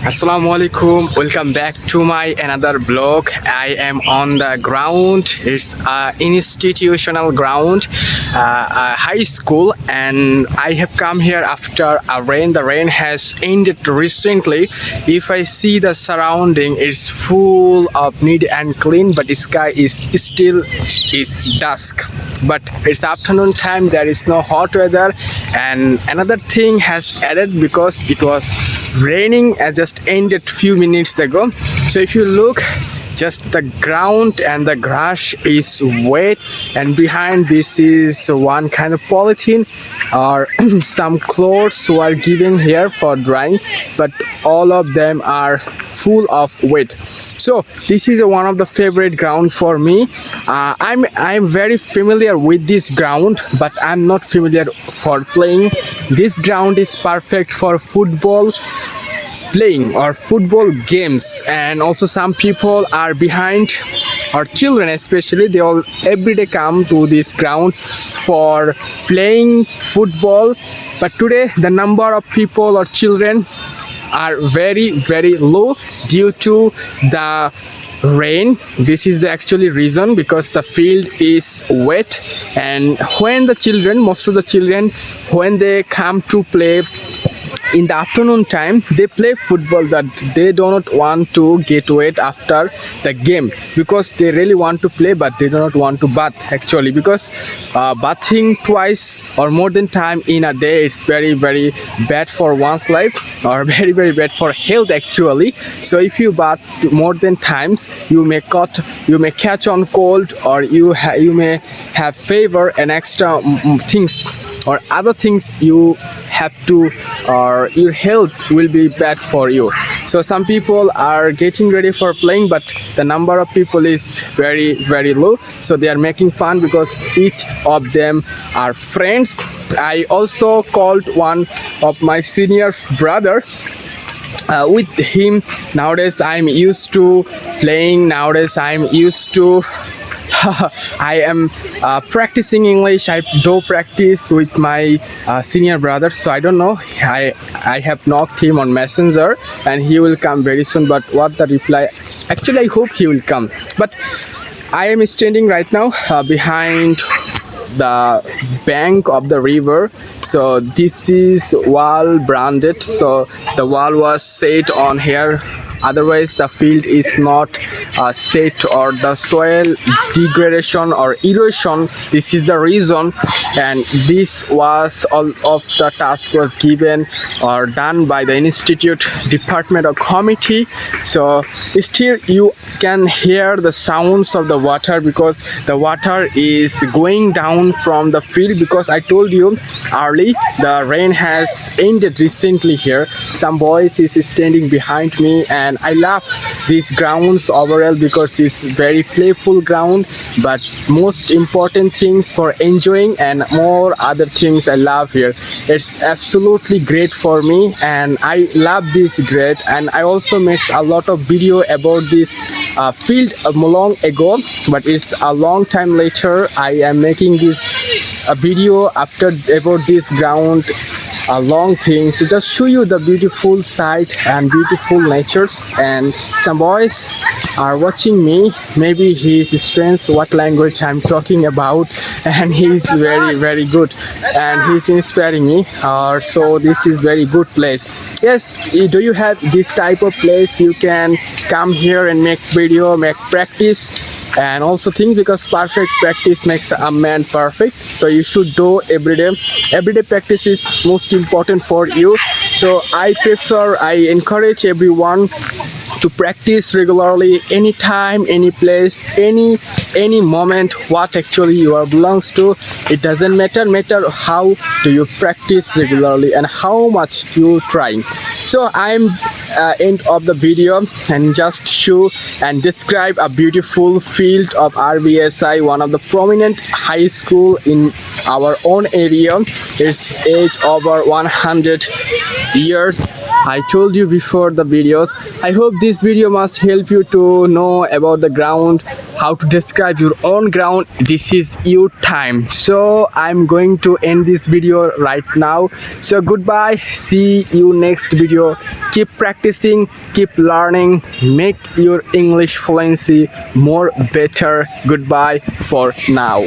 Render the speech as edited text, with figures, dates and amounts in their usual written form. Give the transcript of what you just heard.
Assalamu alaikum, welcome back to my another blog. I am on the ground. It's a institutional ground, a high school, and I have come here after a rain. The rain has ended recently. If I see the surrounding, it's full of neat and clean, but the sky is still is dusk. But it's afternoon time, there is no hot weather, and another thing has added because it was raining just ended few minutes ago. So if you look, just the ground and the grass is wet, and behind this is one kind of polythene or some clothes who are given here for drying, but all of them are full of wet. So this is one of the favorite ground for me. I'm very familiar with this ground, but I'm not familiar for playing. This ground is perfect for football playing or football games, and also some people are behind, or children especially, they all every day come to this ground for playing football. But today the number of people or children are very low due to the rain. This is the actually reason, because the field is wet, and when the children, most of the children, when they come to play in the afternoon time, they play football, that they do not want to get wet after the game, because they really want to play, but they do not want to bath actually, because bathing twice or more than time in a day, it's very bad for one's life, or very bad for health actually. So if you bath more than times, you may catch on cold, or you may have fever and extra things or other things you have to, or your health will be bad for you. So some people are getting ready for playing, but the number of people is very low, so they are making fun because each of them are friends. I also called one of my senior brother. With him nowadays I'm used to playing. Nowadays I'm used to I am practicing English. I do practice with my senior brother, so I don't know, I have knocked him on Messenger and he will come very soon, but what the reply, actually I hope he will come. But I am standing right now behind the bank of the river. So this is wall branded, so the wall was set on here, otherwise the field is not set, or the soil degradation or erosion, this is the reason. And this was all of the task was given or done by the institute department or committee. So still you can hear the sounds of the water, because the water is going down from the field, because I told you early the rain has ended recently here. Some boys is standing behind me, and I love these grounds overall because it's very playful ground, but most important things for enjoying and more other things I love here. It's absolutely great for me, and I love this great. And I also made a lot of video about this field long ago, but it's a long time later I am making this video after about this ground, a long thing. So just show you the beautiful sight and beautiful natures. And some boys are watching me, maybe he is strange what language I'm talking about, and he's very good and he's inspiring me. So this is very good place. Yes, do you have this type of place? You can come here and make video, make practice, and also think, because perfect practice makes a man perfect. So you should do everyday practice is most important for you. So I encourage everyone to practice regularly, anytime, any place, any moment, what actually you are belongs to. It doesn't matter how do you practice regularly and how much you trying. So I'm end of the video and just show and describe a beautiful field of RBSI, one of the prominent high school in our own area. It's age over 100 years, I told you before the videos. I hope this video must help you to know about the ground, how to describe your own ground. This is your time. So I'm going to end this video right now. So goodbye. See you next video. Keep practicing, keep learning, make your English fluency more better. Goodbye for now.